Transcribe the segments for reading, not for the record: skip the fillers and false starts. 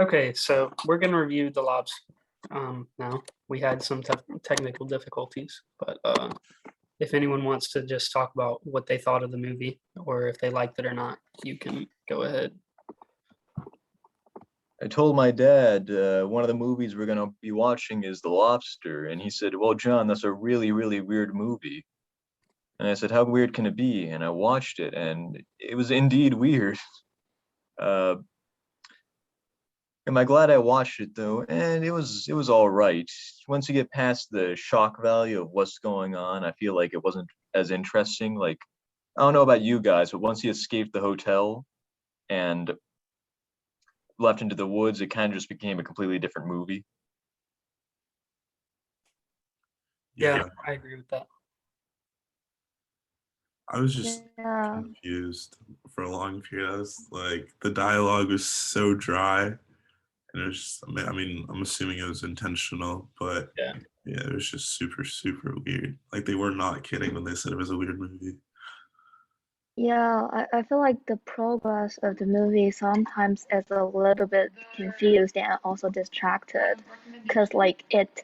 Okay, so we're gonna review the Lobster. Now we had some technical difficulties, but if anyone wants to just talk about what they thought of the movie or if they liked it or not, you can go ahead. I told my dad one of the movies we're gonna be watching is The Lobster, and he said, "Well, John, that's a really, really weird movie." And I said, "How weird can it be?" And I watched it, and it was indeed weird. Uh, am I glad I watched it though? And it was all right. Once you get past the shock value of what's going on, I feel like it wasn't as interesting. Like, I don't know about you guys, but once he escaped the hotel and left into the woods, it kind of just became a completely different movie. Yeah, I agree with that. I was just Yeah. confused for a long period. I was like, the dialogue was so dry, and it was just, I mean, I'm assuming it was intentional, but Yeah. it was just super, super weird. Like, they were not kidding when they said it was a weird movie. Yeah, I feel like the progress of the movie sometimes is a little bit confused and also distracted, because like it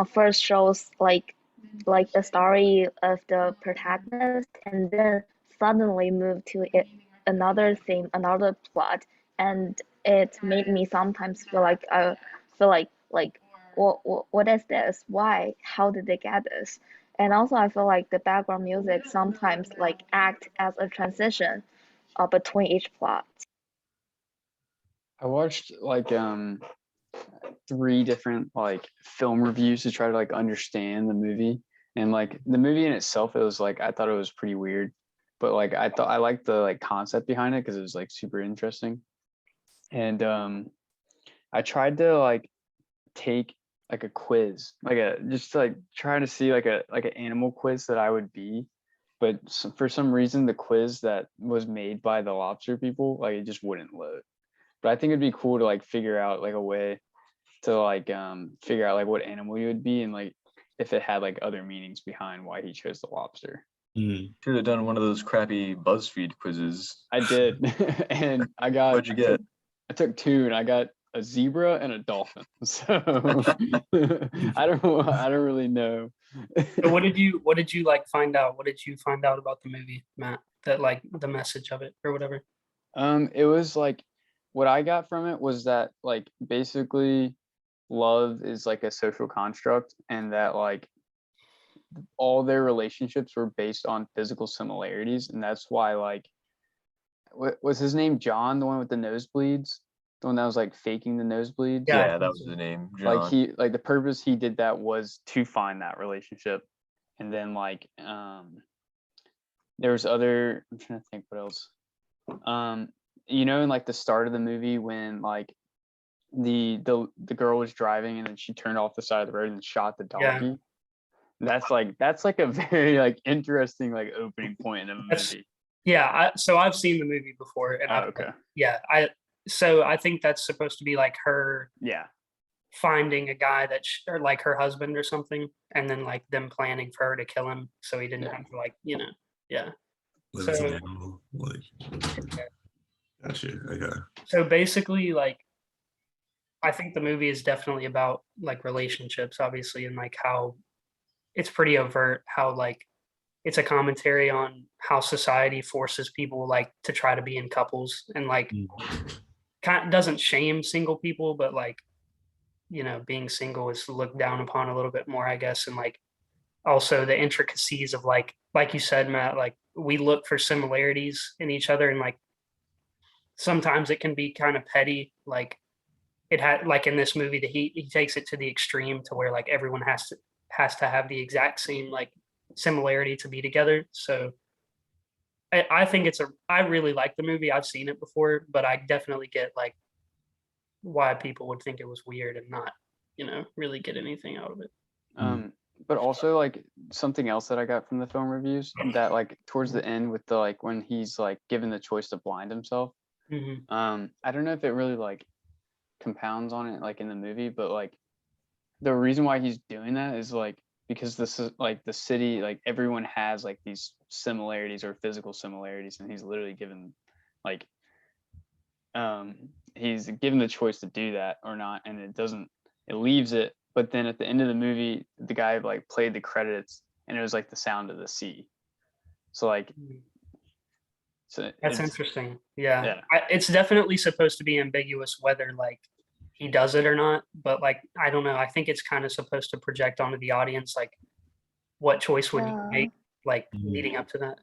first shows like the story of the protagonist and then suddenly move to another theme, another plot, and it made me sometimes feel like I feel like what is this? Why? How did they get this? And also, I feel like the background music sometimes like act as a transition between each plot. I watched like 3 different like film reviews to try to like understand the movie, and like the movie in itself, it was like I thought it was pretty weird, but like I thought I liked the like concept behind it because it was like super interesting. And I tried to like take like a quiz, like a just like trying to see like an animal quiz that I would be, but for some reason the quiz that was made by the Lobster people, like it just wouldn't load. But I think it'd be cool to like figure out like a way to like figure out like what animal you would be, and like if it had like other meanings behind why he chose the lobster. Should have done one of those crappy BuzzFeed quizzes. I did. And I got What'd you get? I took 2 and I got a zebra and a dolphin. So I don't really know. So what did you like find out? What did you find out about the movie, Matt? That like the message of it or whatever? It was like what I got from it was that like basically love is like a social construct, and that like all their relationships were based on physical similarities, and that's why like what was his name, John, the one with the nosebleeds, the one that was like faking the nosebleeds? Yeah. Yeah, that was the name, John. Like he like the purpose he did that was to find that relationship. And then like there was other, I'm trying to think what else. You know, in like the start of the movie when like the girl was driving and then she turned off the side of the road and shot the donkey. Yeah. That's like a very like interesting like opening point in a movie. Yeah, so I've seen the movie before, and Okay. So I think that's supposed to be like her Yeah. finding a guy that or like her husband or something, and then like them planning for her to kill him so he didn't have to like yeah. Live as an So animal. Like, gotcha. Okay. so basically, like I think the movie is definitely about like relationships, obviously, and like how it's pretty overt how like it's a commentary on how society forces people like to try to be in couples and like kind of doesn't shame single people, but like being single is looked down upon a little bit more, I guess, and like also the intricacies of like you said, Matt, like we look for similarities in each other, and like sometimes it can be kind of petty, like it had like in this movie that he takes it to the extreme to where like everyone has to have the exact same like similarity to be together. So I think I really like the movie. I've seen it before, but I definitely get like why people would think it was weird and not, really get anything out of it. But also like something else that I got from the film reviews, that like towards the end with the like when he's like given the choice to blind himself. I don't know if it really like compounds on it like in the movie, but like the reason why he's doing that is like because this is like the city, like everyone has like these similarities or physical similarities, and he's literally given like he's given the choice to do that or not, and it leaves it. But then at the end of the movie, the guy like played the credits, and it was like the sound of the sea. So like, That's it's interesting. Yeah, yeah. It's definitely supposed to be ambiguous whether like he does it or not. But like, I don't know. I think it's kind of supposed to project onto the audience like what choice would you Yeah. make like leading up to that.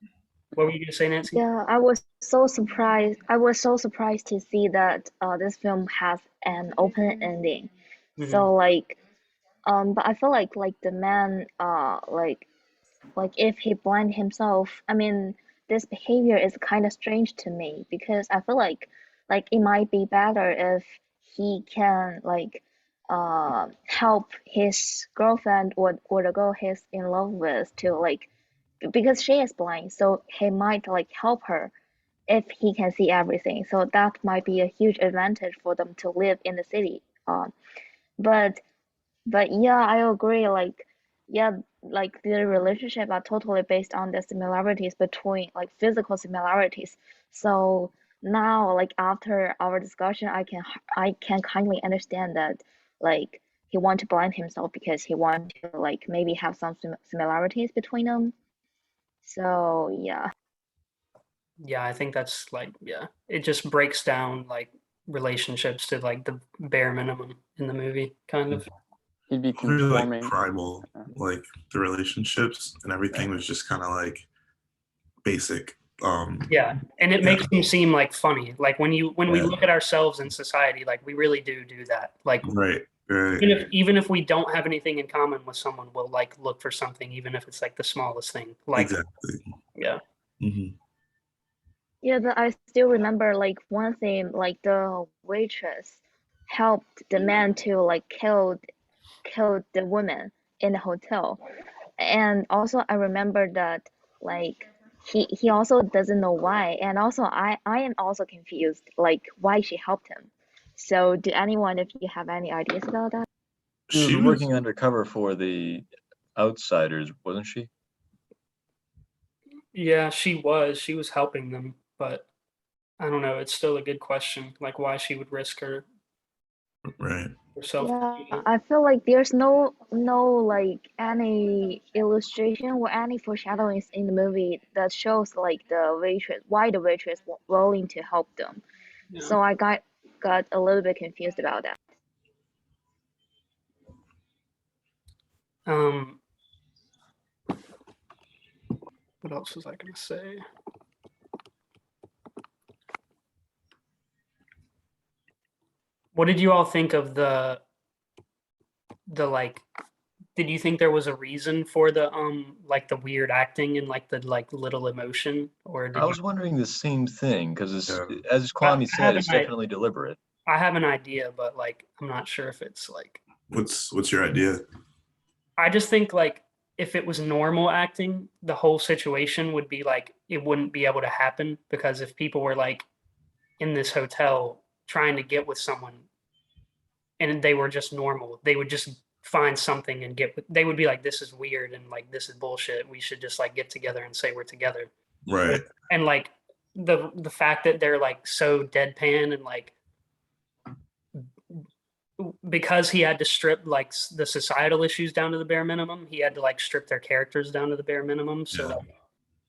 What were you gonna say, Nancy? Yeah, I was so surprised. I was so surprised to see that this film has an open ending. Mhm. So like, but I feel like the man, like if he blind himself, I mean, this behavior is kind of strange to me because I feel like it might be better if he can like help his girlfriend or the girl he's in love with to like because she is blind, so he might like help her if he can see everything. So that might be a huge advantage for them to live in the city. But but yeah, I agree. Like, yeah, like their relationship are totally based on the similarities between like physical similarities. So now, like after our discussion, I can kindly understand that like he want to blind himself because he want to like maybe have some similarities between them. So yeah. Yeah, I think that's like it just breaks down like relationships to like the bare minimum in the movie, kind of. He'd be Really like conforming. primal, like the relationships and everything was just kind of like basic. Yeah, and it makes them seem like funny. Like when we Yeah. look at ourselves in society, like we really do that. Like Right. even if we don't have anything in common with someone, we'll like look for something, even if it's like the smallest thing. Like Exactly. yeah, Hmm. Yeah, but I still remember like one thing, like the waitress helped the man to like kill the woman in the hotel. And also I remember that like he also doesn't know why. And also I am also confused like why she helped him. So do anyone if you have any ideas about that? She was She was working undercover for the outsiders, wasn't she? yeah, she was helping them, but I don't know. It's still a good question, like why she would risk right. herself. Yeah, I feel like there's no like any illustration or any foreshadowings in the movie that shows like the waitress why the waitress willing to help them. Yeah. So I got a little bit confused about that. Um, what else was I gonna say? What did you all think of the like? Did you think there was a reason for the like the weird acting and like the like little emotion, or did I you? was wondering the same thing because, Yeah. as I, Kwame I said, have it's an I, definitely deliberate. I have an idea, but like I'm not sure if it's like. What's your idea? I just think like if it was normal acting, the whole situation would be like it wouldn't be able to happen because if people were like in this hotel trying to get with someone and they were just normal, they would just find something and they would be like, this is weird and like this is bullshit. We should just like get together and say we're together. Right. And like the fact that they're like so deadpan and like because he had to strip like the societal issues down to the bare minimum, he had to like strip their characters down to the bare minimum. So Yeah.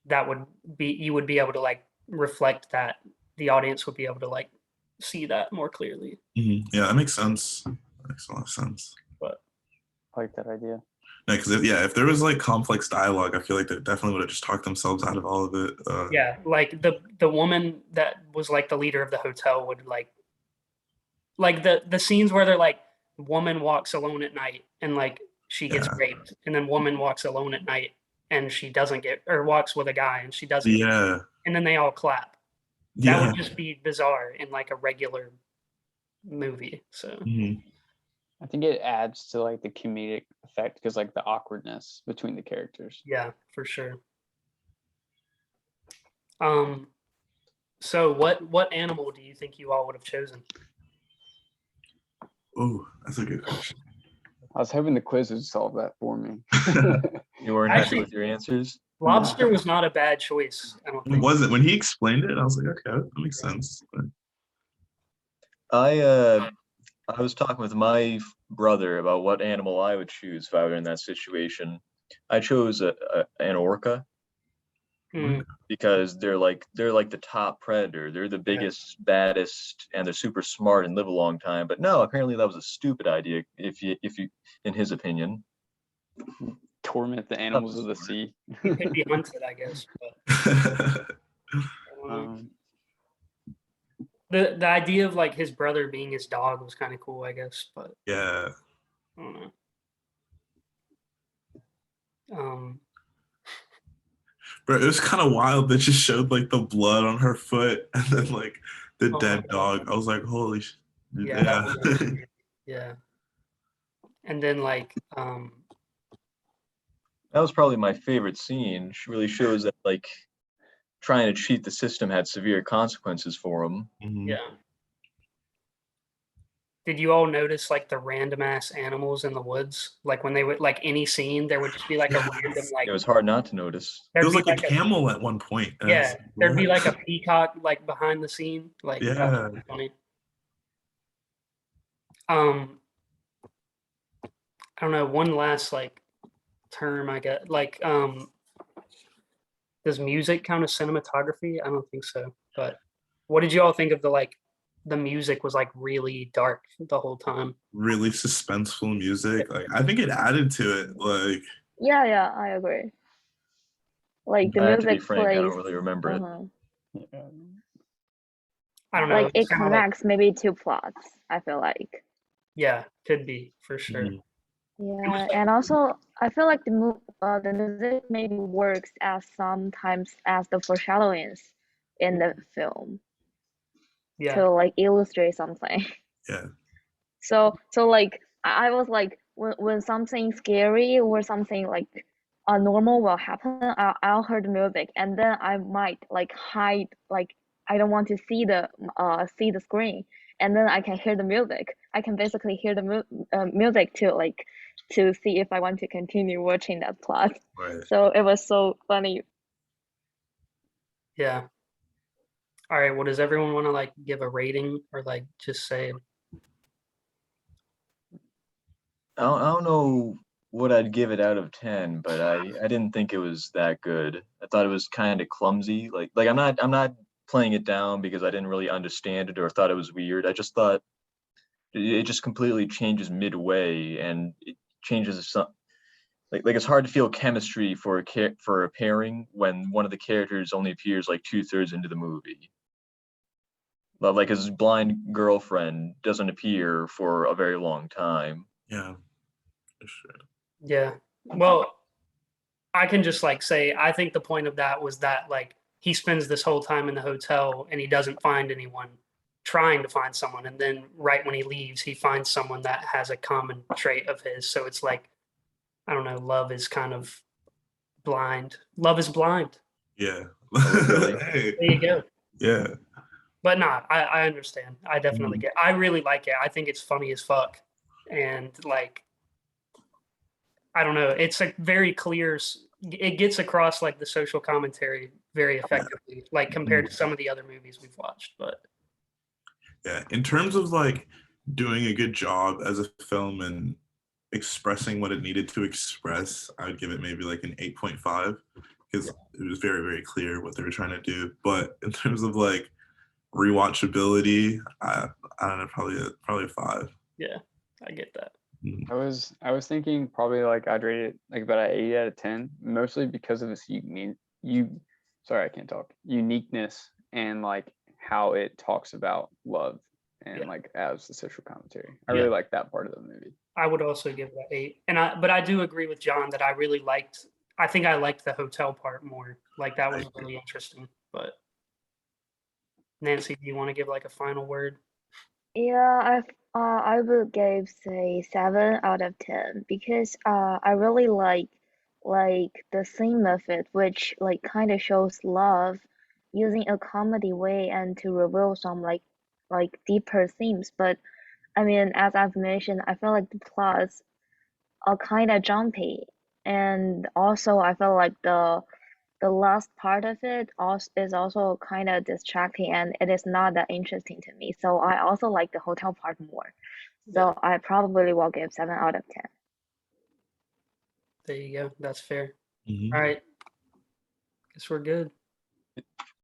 that would be you would be able to like reflect that the audience would be able to like see that more clearly. Mhm. Yeah, that makes sense. That makes a lot of sense. But I like that idea. Yeah, because if there was like complex dialogue, I feel like they definitely would have just talked themselves out of all of it. yeah, like the woman that was like the leader of the hotel would like the scenes where they're like woman walks alone at night and like she gets Yeah. raped and then woman walks alone at night and she doesn't get or walks with a guy and she doesn't Yeah. and then they all clap. That Yeah. would just be bizarre in like a regular movie. So Mhm. I think it adds to like the comedic effect because like the awkwardness between the characters. yeah, for sure. So what animal do you think you all would have chosen? Oh, that's a good question. I was hoping the quiz would solve that for me. You weren't happy Actually- with your answers? Lobster was not a bad choice, I don't It think. wasn't when he explained it. I was like, okay, that makes sense. But I was talking with my brother about what animal I would choose if I were in that situation. I chose an orca Hmm, because they're like the top predator. They're the yeah. biggest, baddest, and they're super smart and live a long time. But no, apparently that was a stupid idea. If you, in his opinion, Torment the Tough animals is of the smart. sea. He could be hunted, I guess. But Um, the idea of like his brother being his dog was kind of cool, I guess. But Yeah. I don't know. Um, But it was kind of wild. They just showed like the blood on her foot and then like the oh my dead God. dog. I was like, holy Yeah, that yeah. was really weird. Yeah. And then like That was probably my favorite scene. She really shows that like trying to cheat the system had severe consequences for him. Mhm. yeah. Did you all notice like the random ass animals in the woods? Like when they would like any scene, there would just be like a random Yes. It like was hard not to notice. There there'd was be like a like a camel at one point. And I was yeah, like, there'd be like a what? peacock like behind the scene. Like that was Yeah. pretty funny. Um, I don't know, one last like term I get like does music count as cinematography? I don't think so. But what did you all think of the music was like really dark the whole time? Really suspenseful music. Like I think it added to it. Like Yeah, I agree. Like the I have to be music frank, I don't plays, really remember it. uh I don't know. like It it sounded like connects maybe two plots, I feel like. yeah, could be for sure. mhm. It was Yeah, like and also I feel like the music maybe works as sometimes as the foreshadowings in the film yeah, to like illustrate something. Yeah. So like I was like when something scary or something like normal will happen, I'll hear the music and then I might like hide like I don't want to see the screen and then I can hear the music. I can basically hear the music to see if I want to continue watching that plot. Right. So it was so funny. yeah. All right. Well, does everyone want to like give a rating or like just say I don't know what I'd give it out of 10, but I didn't think it was that good. I thought it was kind of clumsy. Like I'm not playing it down because I didn't really understand it or thought it was weird. I just thought it just completely changes midway and it changes some like it's hard to feel chemistry for for a pairing when one of the characters only appears like two-thirds into the movie. Like his blind girlfriend doesn't appear for a very long time. Yeah. For sure. yeah? Well, I can just like say I think the point of that was that like he spends this whole time in the hotel and he doesn't find anyone trying to find someone and then right when he leaves he finds someone that has a common trait of his. So it's like I don't know, love is kind of blind. Love is blind. Yeah. Oh, really? Hey. There you go. Yeah. But nah, I understand. I definitely Mhm. get. I really like it. I think it's funny as fuck, and like I don't know, it's a very clear. It gets across like the social commentary very Yeah. effectively, like compared Mhm. to some of the other movies we've watched. But Yeah. In terms of like doing a good job as a film and expressing what it needed to express, I would give it maybe like an 8.5 because it was very, very clear what they were trying to do. But in terms of like rewatchability, I don't know, probably a 5. yeah, I get that. Mhm. I was thinking probably like I'd rate it like about an 8 out of 10, mostly because of its you sorry I can't talk uniqueness and like how it talks about love and Yeah, like as the social commentary. I Yeah. really like that part of the movie. I would also give that 8. And but I do agree with John that I really liked. I think I liked the hotel part more. Like that I was agree. really interesting. But Nancy, do you want to give like a final word? Yeah, I would give say 7 out of 10 because I really like the theme of it, which like kind of shows love using a comedy way and to reveal some like deeper themes. But I mean, as I've mentioned, I feel like the plots are kind of jumpy, and also I feel like the last part of it also is also kind of distracting and it is not that interesting to me. So I also like the hotel part more. So I probably will give 7 out of 10. There you go. That's fair. Mhm. All right. Guess we're good.